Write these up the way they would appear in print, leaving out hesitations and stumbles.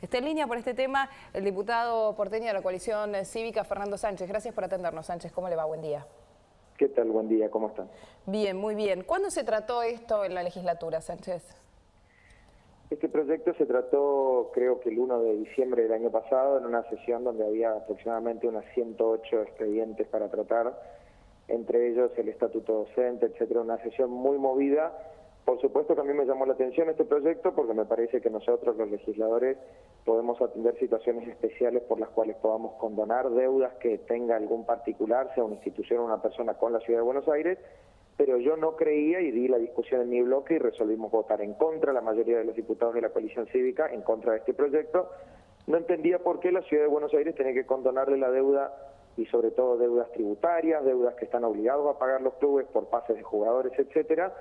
Está en línea por este tema el diputado porteño de la coalición cívica, Fernando Sánchez. Gracias por atendernos, Sánchez. ¿Cómo le va? Buen día. ¿Qué tal? Buen día, ¿cómo están? Bien, muy bien. ¿Cuándo se trató esto en la legislatura, Sánchez? Este proyecto se trató, creo que el 1 de diciembre del año pasado, en una sesión donde había aproximadamente unas 108 expedientes para tratar, entre ellos el estatuto docente, etcétera, una sesión muy movida. Por supuesto que a mí me llamó la atención este proyecto porque me parece que nosotros, los legisladores, podemos atender situaciones especiales por las cuales podamos condonar deudas que tenga algún particular, sea una institución o una persona con la Ciudad de Buenos Aires, pero yo no creía y di la discusión en mi bloque y resolvimos votar en contra, la mayoría de los diputados de la coalición cívica, en contra de este proyecto. No entendía por qué la Ciudad de Buenos Aires tenía que condonarle la deuda y sobre todo deudas tributarias, deudas que están obligados a pagar los clubes por pases de jugadores, etcétera,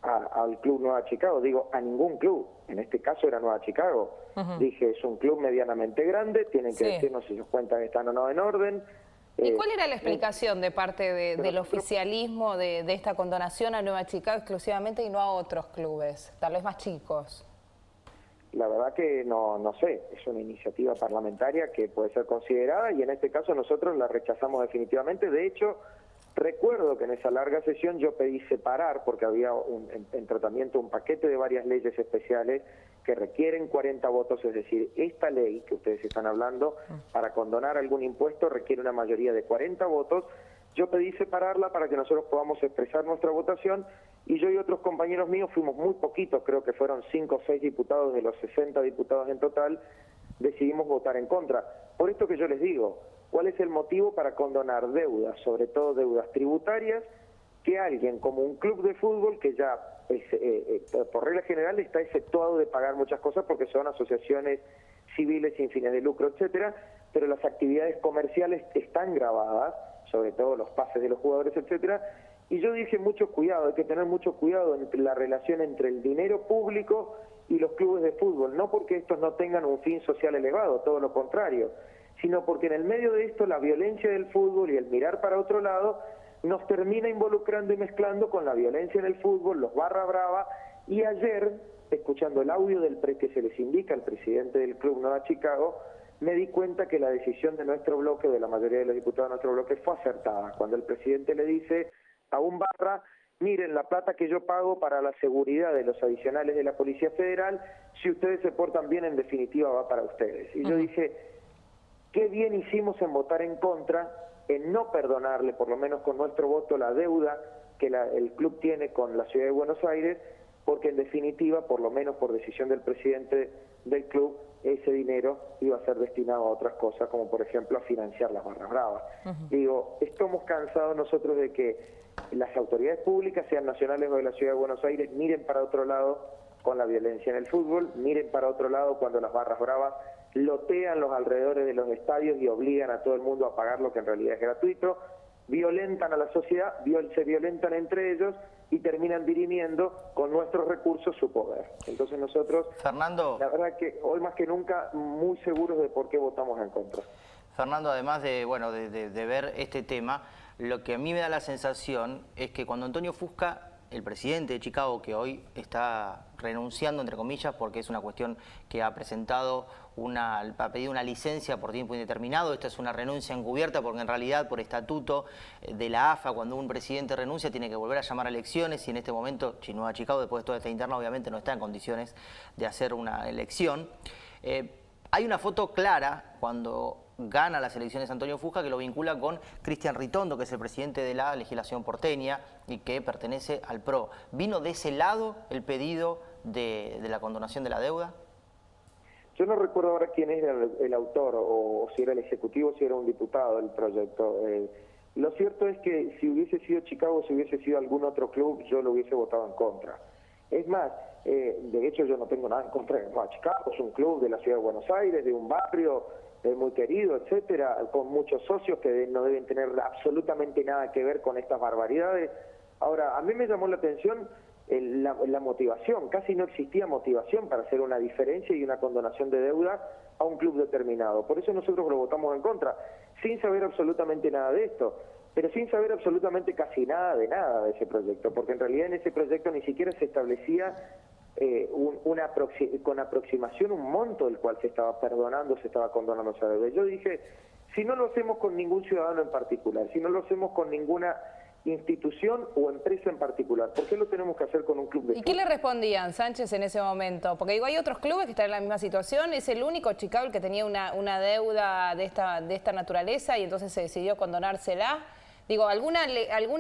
al club Nueva Chicago. Digo, a ningún club, en este caso era Nueva Chicago. Dije, es un club medianamente grande, tienen que decirnos si sus cuentas están o no en orden. ¿Y cuál era la explicación de parte del oficialismo de esta condonación a Nueva Chicago exclusivamente y no a otros clubes, tal vez más chicos? La verdad que no sé, es una iniciativa parlamentaria que puede ser considerada y en este caso nosotros la rechazamos definitivamente. De hecho, recuerdo que en esa larga sesión yo pedí separar, porque había en tratamiento un paquete de varias leyes especiales que requieren 40 votos, es decir, esta ley que ustedes están hablando, para condonar algún impuesto requiere una mayoría de 40 votos. Yo pedí separarla para que nosotros podamos expresar nuestra votación y yo y otros compañeros míos fuimos muy poquitos, creo que fueron 5 o 6 diputados de los 60 diputados en total, decidimos votar en contra. Por esto que yo les digo, ¿cuál es el motivo para condonar deudas, sobre todo deudas tributarias, que alguien como un club de fútbol que ya por regla general está exceptuado de pagar muchas cosas porque son asociaciones civiles sin fines de lucro, etcétera, pero las actividades comerciales están grabadas, sobre todo los pases de los jugadores, etcétera, y yo dije mucho cuidado, hay que tener mucho cuidado entre la relación entre el dinero público y los clubes de fútbol, no porque estos no tengan un fin social elevado, todo lo contrario, sino porque en el medio de esto la violencia del fútbol y el mirar para otro lado nos termina involucrando y mezclando con la violencia en el fútbol, los barra brava, y ayer, escuchando el audio que se les indica al presidente del club Nueva Chicago, me di cuenta que la decisión de nuestro bloque, de la mayoría de los diputados de nuestro bloque, fue acertada, cuando el presidente le dice a un barra, miren, la plata que yo pago para la seguridad de los adicionales de la Policía Federal, si ustedes se portan bien, en definitiva va para ustedes. Y yo dije, qué bien hicimos en votar en contra, en no perdonarle, por lo menos con nuestro voto, la deuda que el club tiene con la Ciudad de Buenos Aires, porque en definitiva, por lo menos por decisión del presidente del club, ese dinero iba a ser destinado a otras cosas, como por ejemplo a financiar las barras bravas. Digo, estamos cansados nosotros de que las autoridades públicas, sean nacionales o de la Ciudad de Buenos Aires, miren para otro lado con la violencia en el fútbol, miren para otro lado cuando las barras bravas lotean los alrededores de los estadios y obligan a todo el mundo a pagar lo que en realidad es gratuito, violentan a la sociedad, se violentan entre ellos y terminan dirimiendo con nuestros recursos su poder. Entonces nosotros, Fernando, la verdad que hoy más que nunca, muy seguros de por qué votamos en contra. Fernando, además de ver este tema, lo que a mí me da la sensación es que cuando Antonio Fusca, el presidente de Chicago, que hoy está renunciando, entre comillas, porque es una cuestión que ha presentado ha pedido una licencia por tiempo indeterminado. Esta es una renuncia encubierta porque en realidad por estatuto de la AFA, cuando un presidente renuncia tiene que volver a llamar a elecciones y en este momento Nueva Chicago, después de toda esta interna, obviamente no está en condiciones de hacer una elección. Hay una foto clara cuando gana las elecciones Antonio Fusca que lo vincula con Cristian Ritondo, que es el presidente de la legislación porteña y que pertenece al PRO. ¿Vino de ese lado el pedido de la condonación de la deuda? Yo no recuerdo ahora quién era el autor o si era el ejecutivo, si era un diputado del proyecto. Lo cierto es que si hubiese sido Chicago, si hubiese sido algún otro club, yo lo hubiese votado en contra. Es más, de hecho yo no tengo nada en contra de Chicago, es un club de la Ciudad de Buenos Aires, de un barrio muy querido, etcétera, con muchos socios que no deben tener absolutamente nada que ver con estas barbaridades. Ahora, a mí me llamó la atención la motivación, casi no existía motivación para hacer una diferencia y una condonación de deuda a un club determinado. Por eso nosotros lo votamos en contra, sin saber absolutamente nada de esto, pero sin saber absolutamente casi nada de ese proyecto, porque en realidad en ese proyecto ni siquiera se establecía con aproximación un monto del cual se estaba perdonando, se estaba condonando esa deuda. Yo dije, si no lo hacemos con ningún ciudadano en particular, si no lo hacemos con ninguna institución o empresa en particular, ¿por qué lo tenemos que hacer con un club de fútbol? ¿Y qué le respondían, Sánchez, en ese momento? Porque digo, hay otros clubes que están en la misma situación, es el único Chicago el que tenía una deuda de esta naturaleza y entonces se decidió condonársela. Digo, ¿alguna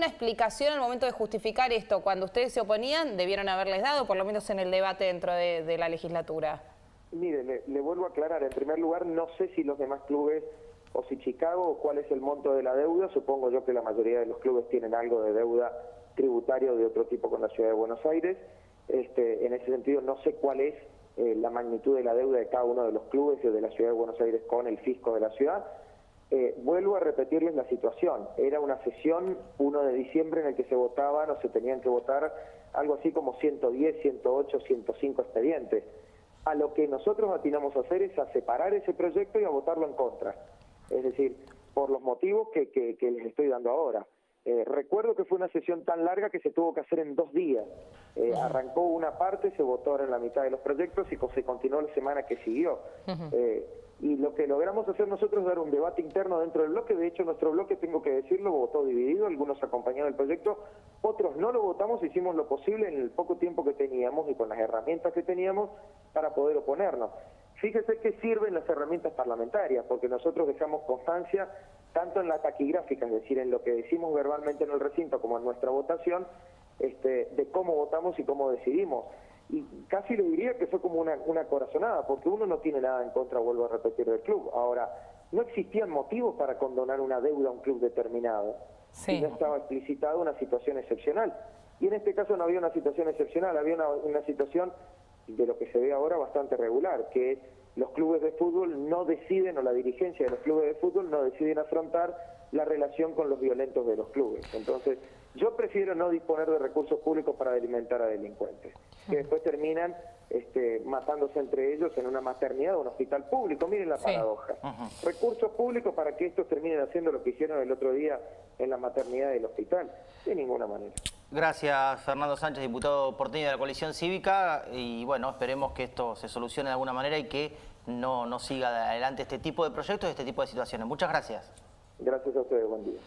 explicación al momento de justificar esto? Cuando ustedes se oponían, debieron haberles dado, por lo menos en el debate dentro de la legislatura. Mire, le vuelvo a aclarar. En primer lugar, no sé si los demás clubes o si Chicago o cuál es el monto de la deuda. Supongo yo que la mayoría de los clubes tienen algo de deuda tributaria o de otro tipo con la Ciudad de Buenos Aires. En ese sentido, no sé cuál es la magnitud de la deuda de cada uno de los clubes de la Ciudad de Buenos Aires con el fisco de la ciudad. Vuelvo a repetirles la situación. Era una sesión 1 de diciembre en el que se votaban o se tenían que votar algo así como 110, 108, 105 expedientes. A lo que nosotros atinamos a hacer es a separar ese proyecto y a votarlo en contra. Es decir, por los motivos que les estoy dando ahora. Recuerdo que fue una sesión tan larga que se tuvo que hacer en 2 días. Arrancó una parte, se votó ahora en la mitad de los proyectos y se continuó la semana que siguió. Y lo que logramos hacer nosotros es dar un debate interno dentro del bloque. De hecho, nuestro bloque, tengo que decirlo, votó dividido. Algunos acompañaron el proyecto, otros no lo votamos. Hicimos lo posible en el poco tiempo que teníamos y con las herramientas que teníamos para poder oponernos. Fíjese que sirven las herramientas parlamentarias, porque nosotros dejamos constancia tanto en la taquigráfica, es decir, en lo que decimos verbalmente en el recinto, como en nuestra votación, de cómo votamos y cómo decidimos. Y casi le diría que fue como una corazonada, porque uno no tiene nada en contra, vuelvo a repetir, del club. Ahora, no existían motivos para condonar una deuda a un club determinado. Sí. Y no estaba explicitada una situación excepcional. Y en este caso no había una situación excepcional, había una situación de lo que se ve ahora bastante regular, que es los clubes de fútbol no deciden, o la dirigencia de los clubes de fútbol no deciden afrontar la relación con los violentos de los clubes. Entonces, yo prefiero no disponer de recursos públicos para alimentar a delincuentes, que después terminan matándose entre ellos en una maternidad o un hospital público. Miren la paradoja. Recursos públicos para que estos terminen haciendo lo que hicieron el otro día en la maternidad del hospital. De ninguna manera. Gracias, Fernando Sánchez, diputado porteño de la Coalición Cívica. Y bueno, esperemos que esto se solucione de alguna manera y que no siga adelante este tipo de proyectos y este tipo de situaciones. Muchas gracias. Gracias a ustedes, buen día.